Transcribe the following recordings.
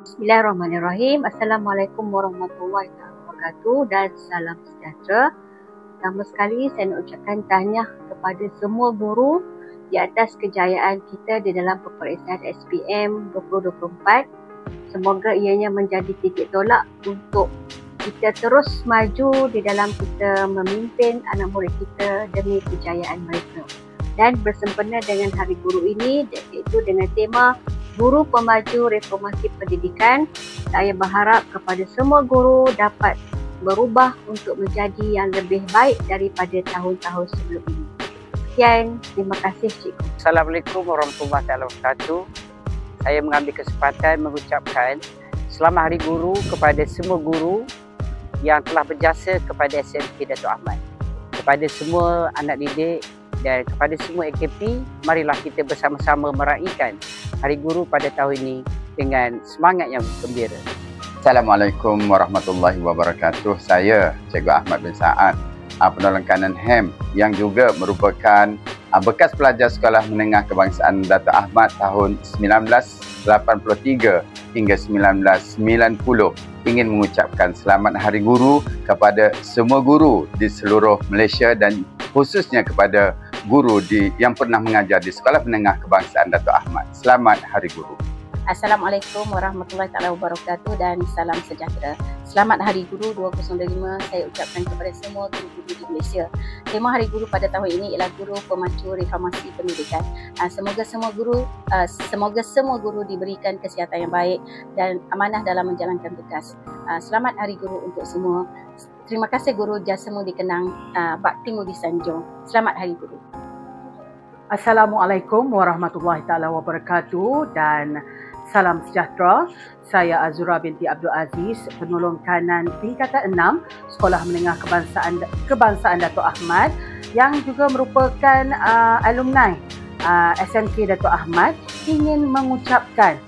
Bismillahirrahmanirrahim. Assalamualaikum warahmatullahi wabarakatuh dan salam sejahtera. Pertama sekali saya nak ucapkan tahniah kepada semua guru di atas kejayaan kita di dalam peperiksaan SPM 2024. Semoga ianya menjadi titik tolak untuk kita terus maju di dalam kita memimpin anak murid kita demi kejayaan mereka. Dan bersempena dengan Hari Guru ini, iaitu dengan tema Guru Pemaju Reformasi Pendidikan, saya berharap kepada semua guru dapat berubah untuk menjadi yang lebih baik daripada tahun-tahun sebelum ini. Sekian, terima kasih Cikgu. Assalamualaikum warahmatullahi wabarakatuh. Saya mengambil kesempatan mengucapkan Selamat Hari Guru kepada semua guru yang telah berjasa kepada SMK Dato' Ahmad. Kepada semua anak didik dan kepada semua AKP, marilah kita bersama-sama meraihkan Hari Guru pada tahun ini dengan semangat yang gembira. Assalamualaikum warahmatullahi wabarakatuh. Saya Cikgu Ahmad bin Saad, penolong kanan HEM yang juga merupakan bekas pelajar Sekolah Menengah Kebangsaan Dato' Ahmad tahun 1983 hingga 1990. Ingin mengucapkan Selamat Hari Guru kepada semua guru di seluruh Malaysia dan khususnya kepada guru yang pernah mengajar di Sekolah Menengah Kebangsaan Dato' Ahmad. Selamat Hari Guru. Assalamualaikum warahmatullahi wabarakatuh dan salam sejahtera. Selamat Hari Guru 2025 saya ucapkan kepada semua guru-guru di Malaysia. Tema Hari Guru pada tahun ini ialah Guru Pemacu Reformasi Pendidikan. Semoga semua guru diberikan kesihatan yang baik dan amanah dalam menjalankan tugas. Selamat Hari Guru untuk semua. Terima kasih guru, jasamu dikenang, baktimu disanjung. Selamat Hari Guru. Assalamualaikum warahmatullahi wabarakatuh dan salam sejahtera. Saya Azura binti Abdul Aziz, penolong kanan tingkatan 6 Sekolah Menengah Kebangsaan Dato' Ahmad yang juga merupakan alumni SMK Dato' Ahmad, ingin mengucapkan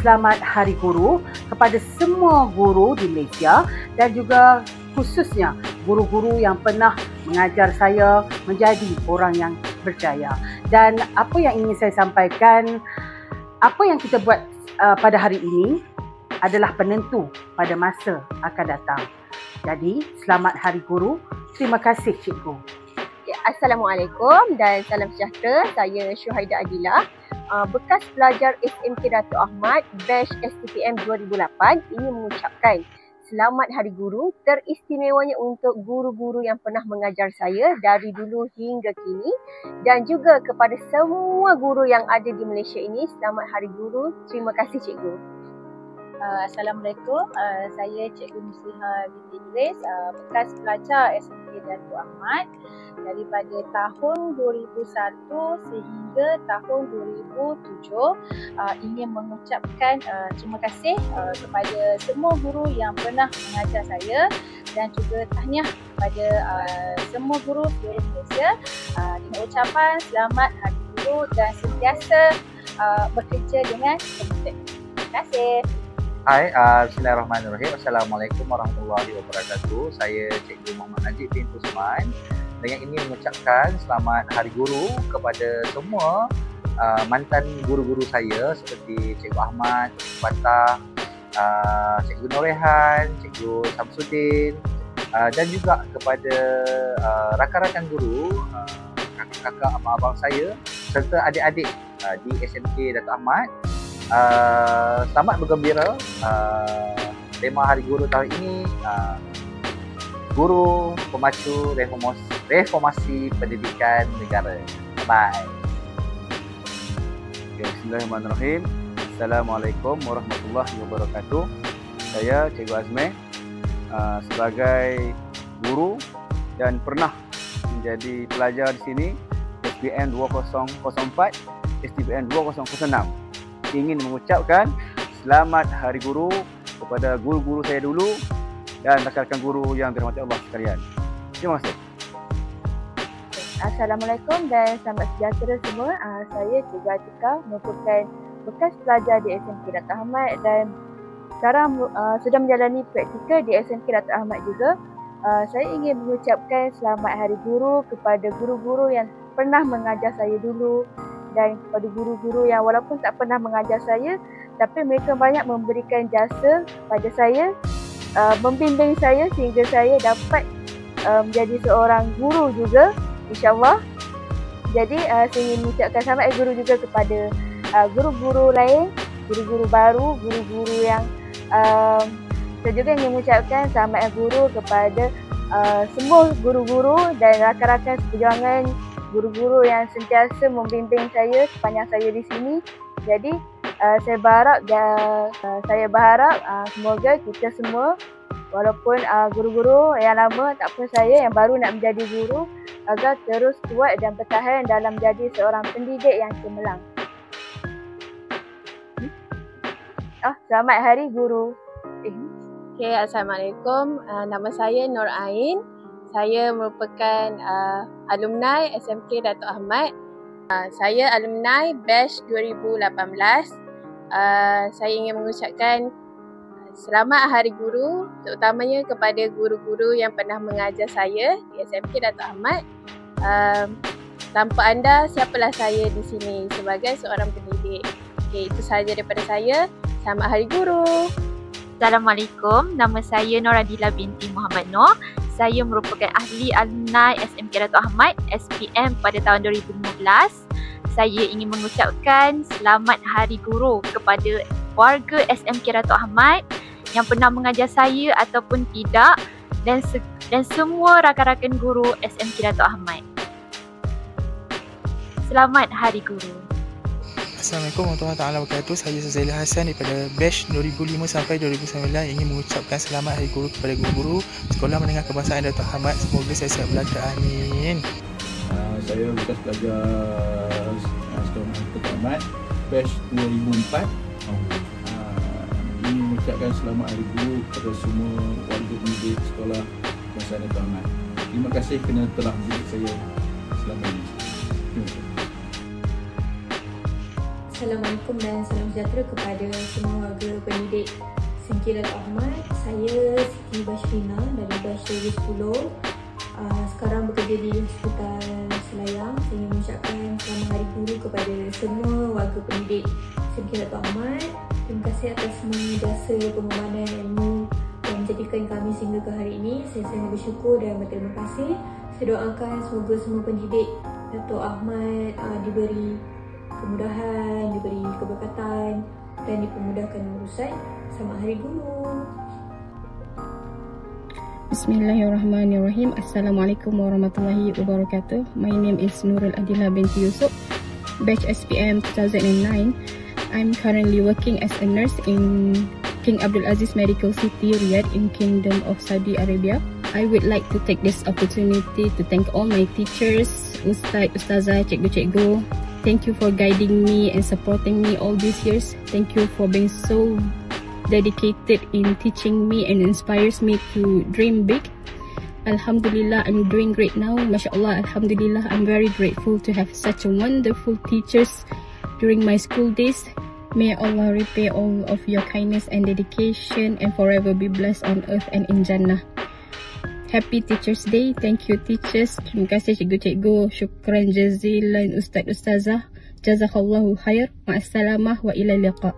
Selamat Hari Guru kepada semua guru di Malaysia dan juga khususnya guru-guru yang pernah mengajar saya menjadi orang yang berjaya. Dan apa yang ingin saya sampaikan, apa yang kita buat pada hari ini adalah penentu pada masa akan datang. Jadi, selamat Hari Guru. Terima kasih Cikgu. Assalamualaikum dan salam sejahtera. Saya Syuhaidah Adilah, bekas pelajar SMK Dato' Ahmad batch STPM 2008, ingin mengucapkan Selamat Hari Guru, teristimewanya untuk guru-guru yang pernah mengajar saya dari dulu hingga kini dan juga kepada semua guru yang ada di Malaysia ini. Selamat Hari Guru. Terima kasih Cikgu. Assalamualaikum, saya Cikgu Musliha binti Idris, bekas pelajar SMK Dato' Ahmad daripada tahun 2001 sehingga tahun 2007. Ingin mengucapkan terima kasih kepada semua guru yang pernah mengajar saya dan juga tahniah kepada semua guru seluruh Malaysia dengan ucapan Selamat Hari Guru dan sentiasa bekerja dengan komited. Terima kasih. Hai, Bismillahirrahmanirrahim. Assalamualaikum warahmatullahi wabarakatuh. Saya Cikgu Muhammad Najib bin Usman. Dengan ini mengucapkan Selamat Hari Guru kepada semua mantan guru-guru saya seperti Cikgu Ahmad, Cikgu Fatah, Cikgu Norehan, Cikgu Samsudin dan juga kepada rakan-rakan guru, kakak-kakak, abang-abang saya serta adik-adik di SMK Dato' Ahmad. Selamat bergembira. Tema Hari Guru tahun ini Guru Pemacu Reformasi Pendidikan Negara. Bye. Bismillahirrahmanirrahim. Assalamualaikum warahmatullahi wabarakatuh. Saya Cikgu Azmeh, sebagai guru dan pernah menjadi pelajar di sini SPM 2004, SPM 2006. Ingin mengucapkan Selamat Hari Guru kepada guru-guru saya dulu dan rakan-rakan guru yang dirahmati Allah sekalian. Terima kasih. Assalamualaikum dan selamat sejahtera semua. Saya Cikgu Atika, merupakan bekas pelajar di SMK Dato' Ahmad dan sekarang sudah menjalani praktikal di SMK Dato' Ahmad juga. Saya ingin mengucapkan Selamat Hari Guru kepada guru-guru yang pernah mengajar saya dulu dan kepada guru-guru yang walaupun tak pernah mengajar saya tapi mereka banyak memberikan jasa pada saya, membimbing saya sehingga saya dapat menjadi seorang guru juga, insyaAllah. Jadi saya ingin mengucapkan selamat guru juga kepada guru-guru lain, guru-guru baru, guru-guru yang saya juga ingin mengucapkan selamat guru kepada semua guru-guru dan rakan-rakan seperjuangan, guru-guru yang sentiasa membimbing saya sepanjang saya di sini. Jadi saya berharap semoga kita semua, walaupun guru-guru yang lama tak apa, saya yang baru nak menjadi guru, agar terus kuat dan bertahan dalam menjadi seorang pendidik yang cemerlang. Selamat Hari Guru. Okay, Assalamualaikum. Nama saya Nur Ain. Saya merupakan alumni SMK Dato' Ahmad. Saya alumni batch 2018. Saya ingin mengucapkan selamat Hari Guru, terutamanya kepada guru-guru yang pernah mengajar saya di SMK Dato' Ahmad. Tanpa anda, siapalah saya di sini sebagai seorang pendidik. Okay, itu sahaja daripada saya. Selamat Hari Guru. Assalamualaikum, nama saya Noradila binti Muhammad Noor. Saya merupakan ahli alumni SMK Dato' Ahmad SPM pada tahun 2015. Saya ingin mengucapkan selamat Hari Guru kepada warga SMK Dato' Ahmad yang pernah mengajar saya ataupun tidak, dan semua rakan-rakan guru SMK Dato' Ahmad. Selamat Hari Guru. Assalamualaikum warahmatullahi wabarakatuh. Saya Zaila Hassan daripada batch 2005 sampai 2009 ingin mengucapkan selamat Hari Guru kepada guru-guru Sekolah Menengah Kebangsaan Dato' Ahmad. Semoga saya siap belajar. Amin. Saya bekas pelajar Sekolah Menengah Dato' Ahmad batch 2004. Ingin mengucapkan selamat Hari Guru kepada semua warga pendidik Sekolah Kebangsaan Dato' Ahmad. Terima kasih kerana telah mendidik saya selama ini. Terima kasih. Assalamualaikum dan salam sejahtera kepada semua warga pendidik SMK Dato' Ahmad. Saya Siti Bashrina dari batch 2010. Sekarang bekerja di Hospital Selayang. Saya ingin mengucapkan selamat Hari Guru kepada semua warga pendidik SMK Dato' Ahmad. Terima kasih atas semua jasa pengorbanan ilmu yang menjadikan kami sehingga ke hari ini. Saya sangat bersyukur dan berterima kasih. Saya doakan semoga semua pendidik Dato' Ahmad diberi kemudahan, diberi keberkatan dan dipermudahkan urusan. Selamat Hari Guru. Bismillahirrahmanirrahim. Assalamualaikum warahmatullahi wabarakatuh. My name is Nurul Adila binti Yusuf, batch SPM 2009. I'm currently working as a nurse in King Abdul Aziz Medical City, Riyadh in Kingdom of Saudi Arabia. I would like to take this opportunity to thank all my teachers, Ustaz, Ustazah, Cikgu-Cikgu. Thank you for guiding me and supporting me all these years. Thank you for being so dedicated in teaching me and inspires me to dream big. Alhamdulillah, I'm doing great now. MashaAllah, Alhamdulillah, I'm very grateful to have such wonderful teachers during my school days. May Allah repay all of your kindness and dedication and forever be blessed on earth and in Jannah. Happy Teachers Day. Thank you teachers. Terima kasih cikgu-cikgu. Syukran jazilan Ustaz Ustazah. Jazakallahu khair. Ma'assalamah wa ila liqa.